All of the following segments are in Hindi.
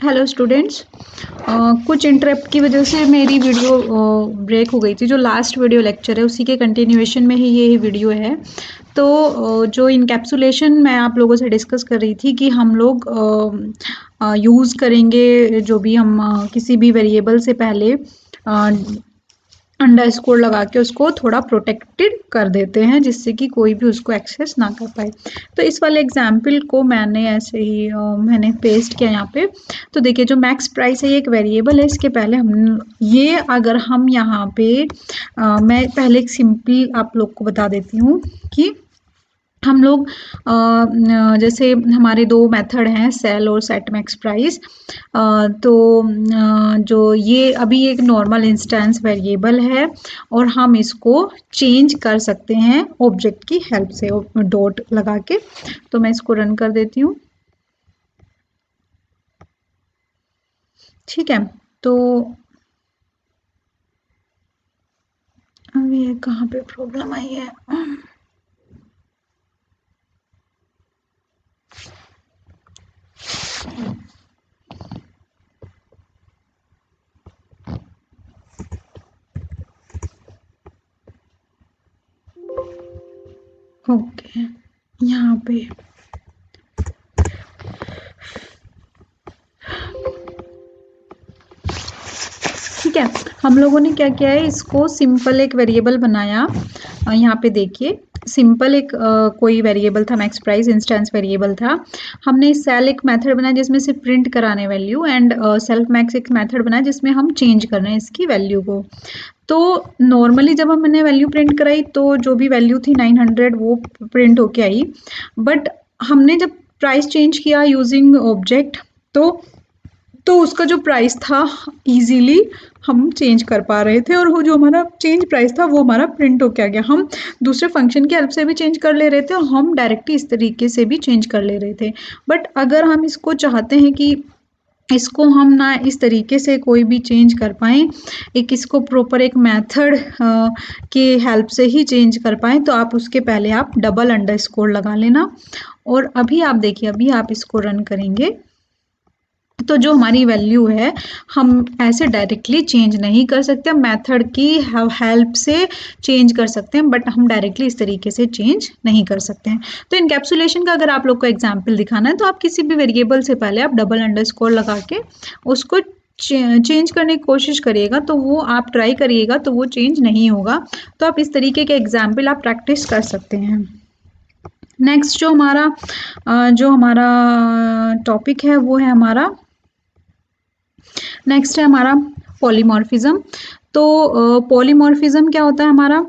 Hello students. कुछ इंटरप्ट की वजह से मेरी वीडियो ब्रेक हो गई थी। जो लास्ट वीडियो लेक्चर है उसी के कंटिन्यूएशन में ही ये वीडियो है। तो जो इनकैप्सुलेशन मैं आप लोगों से डिस्कस कर रही थी कि हम लोग यूज़ करेंगे जो भी हम किसी भी वेरिएबल से पहले अंडरस्कोर लगा के उसको थोड़ा प्रोटेक्टेड कर देते हैं जिससे कि कोई भी उसको एक्सेस ना कर पाए। तो इस वाले एग्जाम्पल को मैंने ऐसे ही मैंने पेस्ट किया यहाँ पे। तो देखिए जो मैक्स प्राइस है ये एक वेरिएबल है। इसके पहले हम ये अगर हम यहाँ पे मैं पहले एक सिंपल आप लोग को बता देती हूँ कि हम लोग जैसे हमारे दो मेथड हैं सेल और सेट मैक्स प्राइस। तो जो ये अभी एक नॉर्मल इंस्टेंस वेरिएबल है और हम इसको चेंज कर सकते हैं ऑब्जेक्ट की हेल्प से डॉट लगा के। तो मैं इसको रन कर देती हूँ। ठीक है, तो अभी ये कहाँ पे प्रॉब्लम आई है। ओके, यहाँ पे ठीक है, हम लोगों ने क्या किया है इसको सिंपल एक वेरिएबल बनाया। यहाँ पे देखिए सिंपल एक कोई वेरिएबल था मैक्स प्राइस इंस्टेंस वेरिएबल था। हमने सेल एक मेथड बनाया जिसमें से प्रिंट कराने वैल्यू एंड सेल्फ मैक्स एक मेथड बनाया जिसमें हम चेंज कर रहे हैं इसकी वैल्यू को। तो नॉर्मली जब हमने वैल्यू प्रिंट कराई तो जो भी वैल्यू थी 900 वो प्रिंट होके आई। बट हमने जब प्राइस चेंज किया यूजिंग ऑब्जेक्ट तो उसका जो प्राइस था इजीली हम चेंज कर पा रहे थे और वो जो हमारा चेंज प्राइस था वो हमारा प्रिंट होके आ गया। हम दूसरे फंक्शन की हेल्प से भी चेंज कर ले रहे थे और हम डायरेक्टली इस तरीके से भी चेंज कर ले रहे थे। बट अगर हम इसको चाहते हैं कि इसको हम ना इस तरीके से कोई भी चेंज कर पाएँ, एक इसको प्रॉपर एक मेथड की हेल्प से ही चेंज कर पाएँ तो आप उसके पहले आप डबल अंडरस्कोर लगा लेना। और अभी आप देखिए अभी आप इसको रन करेंगे तो जो हमारी वैल्यू है हम ऐसे डायरेक्टली चेंज नहीं कर सकते, मेथड की हेल्प से चेंज कर सकते हैं बट हम डायरेक्टली इस तरीके से चेंज नहीं कर सकते हैं। तो इनकैप्सुलेशन का अगर आप लोग को एग्जांपल दिखाना है तो आप किसी भी वेरिएबल से पहले आप डबल अंडरस्कोर लगा के उसको चेंज करने की कोशिश करिएगा तो वो आप ट्राई करिएगा तो वो चेंज नहीं होगा। तो आप इस तरीके के एग्जाम्पल आप प्रैक्टिस कर सकते हैं। नेक्स्ट जो हमारा टॉपिक है वो है हमारा नेक्स्ट है हमारा पॉलीमॉर्फिज्म। तो पॉलीमॉर्फिज्म क्या होता है हमारा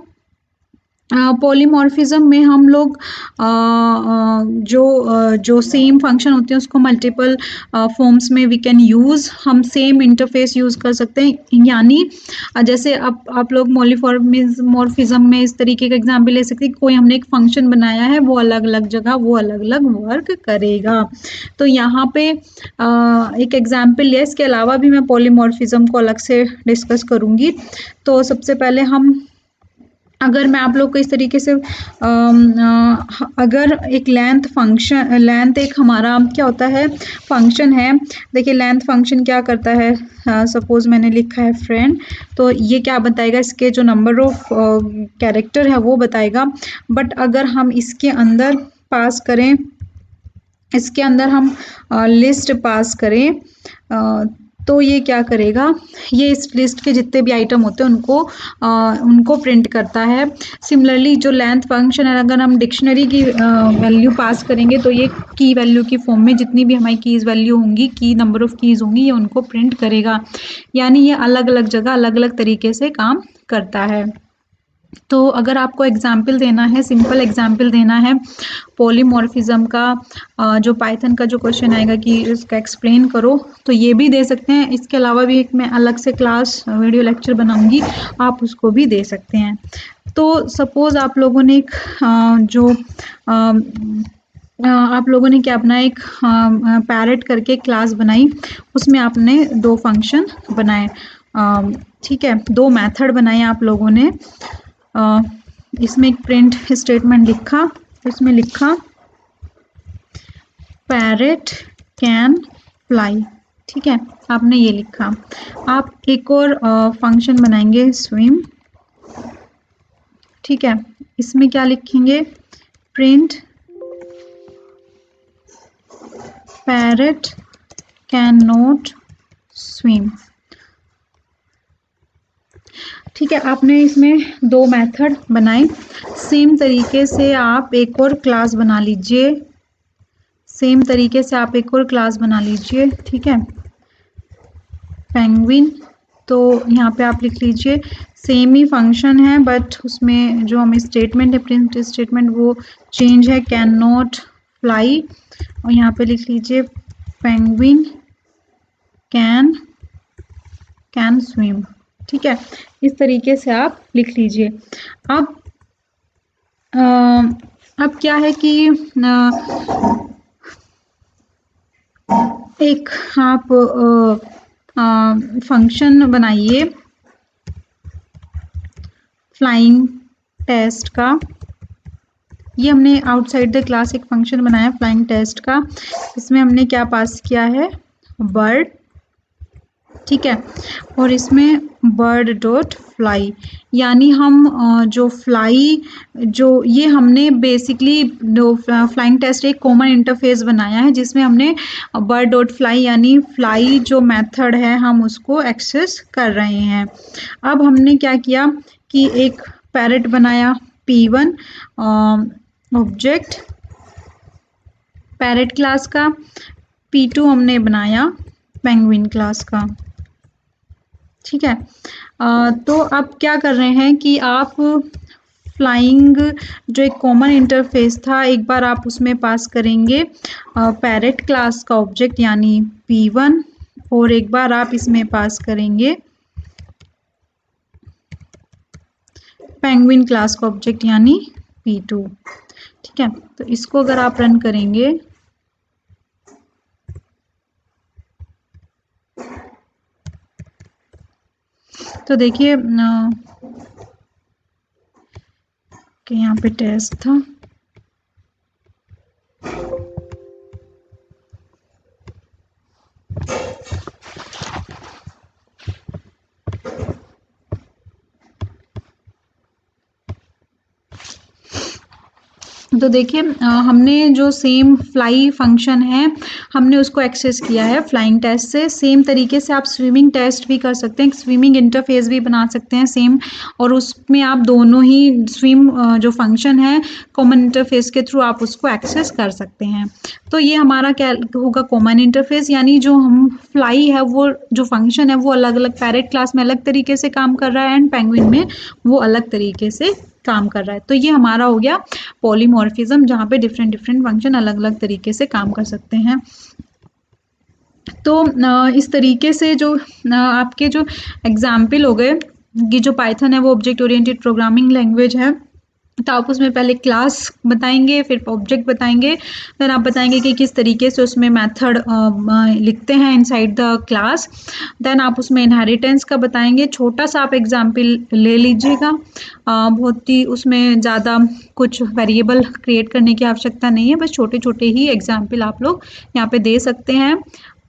पॉलीमॉर्फिज्म में हम लोग जो सेम फंक्शन होते हैं उसको मल्टीपल फॉर्म्स में वी कैन यूज़। हम सेम इंटरफेस यूज़ कर सकते हैं यानी जैसे आप लोग मॉर्फिज्म में इस तरीके का एग्जाम्पल ले सकते हैं। कोई हमने एक फंक्शन बनाया है वो अलग अलग जगह वो अलग अलग वर्क करेगा। तो यहाँ पे एक एग्जाम्पल लिया, इसके अलावा भी मैं पॉलीमॉर्फिज्म को अलग से डिस्कस करूँगी। तो सबसे पहले अगर मैं आप लोग को इस तरीके से अगर एक लेंथ एक हमारा क्या होता है फंक्शन है। देखिए लेंथ फंक्शन क्या करता है, सपोज मैंने लिखा है फ्रेंड, तो ये क्या बताएगा इसके जो नंबर ऑफ कैरेक्टर है वो बताएगा। बट अगर हम इसके अंदर हम लिस्ट पास करें तो ये क्या करेगा, ये इस लिस्ट के जितने भी आइटम होते हैं उनको प्रिंट करता है। सिमिलरली जो लेंथ फंक्शन है अगर हम डिक्शनरी की वैल्यू पास करेंगे तो ये की वैल्यू की फॉर्म में जितनी भी हमारी कीज़ वैल्यू होंगी की नंबर ऑफ कीज़ होंगी ये उनको प्रिंट करेगा। यानी ये अलग अलग जगह अलग अलग तरीके से काम करता है। तो अगर आपको एग्जाम्पल देना है सिंपल एग्जाम्पल देना है पॉलीमॉर्फिज्म का जो पाइथन का जो क्वेश्चन आएगा कि इसका एक्सप्लेन करो तो ये भी दे सकते हैं। इसके अलावा भी एक मैं अलग से क्लास वीडियो लेक्चर बनाऊंगी आप उसको भी दे सकते हैं। तो सपोज आप लोगों ने आप लोगों ने क्या अपना एक पैरेट करके क्लास बनाई, उसमें आपने दो फंक्शन बनाए। ठीक है, दो मेथड बनाए आप लोगों ने। इसमें एक प्रिंट स्टेटमेंट लिखा, इसमें लिखा पैरेट कैन फ्लाई। ठीक है, आपने ये लिखा। आप एक और फंक्शन बनाएंगे स्विम, ठीक है, इसमें क्या लिखेंगे, print parrot can not swim. ठीक है, आपने इसमें दो मेथड बनाए। सेम तरीके से आप एक और क्लास बना लीजिए, सेम तरीके से आप एक और क्लास बना लीजिए, ठीक है, पेंगुइन। तो यहाँ पे आप लिख लीजिए सेम ही फंक्शन है, बट उसमें जो हमें स्टेटमेंट है, प्रिंट स्टेटमेंट, वो चेंज है, कैन नॉट फ्लाई। और यहाँ पे लिख लीजिए पेंगुइन कैन स्विम। ठीक है, इस तरीके से आप लिख लीजिए। अब क्या है कि एक आप फंक्शन बनाइए फ्लाइंग टेस्ट का। ये हमने आउटसाइड द क्लास एक फंक्शन बनाया फ्लाइंग टेस्ट का। इसमें हमने क्या पास किया है, बर्ड, ठीक है, और इसमें बर्ड डॉट फ्लाई, यानी हम जो फ्लाई, जो ये हमने बेसिकली जो फ्लाइंग टेस्ट एक कॉमन इंटरफेस बनाया है जिसमें हमने बर्ड डॉट फ्लाई यानी फ्लाई जो मेथड है हम उसको एक्सेस कर रहे हैं। अब हमने क्या किया कि एक पैरेट बनाया P1 ऑब्जेक्ट पैरेट क्लास का, P2 हमने बनाया पेंगुइन क्लास का। ठीक है, तो अब क्या कर रहे हैं कि आप फ्लाइंग जो एक कॉमन इंटरफेस था एक बार आप उसमें पास करेंगे पैरेट क्लास का ऑब्जेक्ट यानी P1, और एक बार आप इसमें पास करेंगे पेंगुइन क्लास का ऑब्जेक्ट यानी P2। ठीक है, तो इसको अगर आप रन करेंगे तो देखिए कि यहाँ पे टेस्ट था, तो देखिए हमने जो सेम फ्लाई फंक्शन है हमने उसको एक्सेस किया है फ्लाइंग टेस्ट से। सेम तरीके से आप स्विमिंग टेस्ट भी कर सकते हैं, स्विमिंग इंटरफेस भी बना सकते हैं सेम, और उसमें आप दोनों ही स्विम जो फंक्शन है कॉमन इंटरफेस के थ्रू आप उसको एक्सेस कर सकते हैं। तो ये हमारा क्या होगा, कॉमन इंटरफेस, यानी जो हम फ्लाई है वो जो फंक्शन है वो अलग अलग पैरेट क्लास में अलग तरीके से काम कर रहा है एंड पेंगुइन में वो अलग तरीके से काम कर रहा है। तो ये हमारा हो गया पॉलीमॉर्फिज्म, जहाँ पे डिफरेंट डिफरेंट फंक्शन अलग अलग तरीके से काम कर सकते हैं। तो इस तरीके से जो आपके जो एग्जाम्पल हो गए कि जो पाइथन है वो ऑब्जेक्ट ओरिएंटेड प्रोग्रामिंग लैंग्वेज है, तो आप उसमें पहले क्लास बताएंगे, फिर ऑब्जेक्ट बताएंगे, फिर आप बताएंगे कि किस तरीके से उसमें मेथड लिखते हैं इनसाइड द क्लास। देन आप उसमें इनहेरिटेंस का बताएंगे। छोटा सा आप एग्जाम्पल ले लीजिएगा, बहुत ही उसमें ज़्यादा कुछ वेरिएबल क्रिएट करने की आवश्यकता नहीं है, बस छोटे छोटे ही एग्जाम्पल आप लोग यहाँ पे दे सकते हैं।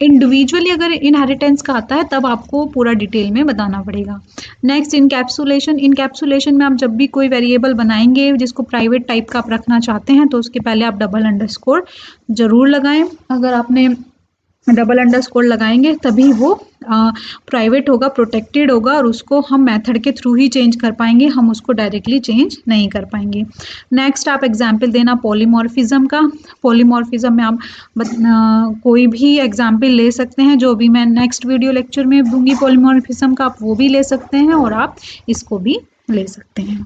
इंडिविजुअली अगर इनहेरिटेंस का आता है तब आपको पूरा डिटेल में बताना पड़ेगा। नेक्स्ट इनकैप्सुलेशन, इनकैप्सुलेशन में आप जब भी कोई वेरिएबल बनाएंगे जिसको प्राइवेट टाइप का आप रखना चाहते हैं तो उसके पहले आप डबल अंडरस्कोर जरूर लगाएं। अगर आपने डबल अंडरस्कोर लगाएंगे तभी वो प्राइवेट होगा, प्रोटेक्टेड होगा, और उसको हम मेथड के थ्रू ही चेंज कर पाएंगे, हम उसको डायरेक्टली चेंज नहीं कर पाएंगे। नेक्स्ट आप एग्जाम्पल देना पॉलीमॉर्फिज्म का। पॉलीमॉर्फिज्म में आप कोई भी एग्जाम्पल ले सकते हैं, जो भी मैं नेक्स्ट वीडियो लेक्चर में दूंगी पॉलीमॉर्फिज्म का, आप वो भी ले सकते हैं और आप इसको भी ले सकते हैं।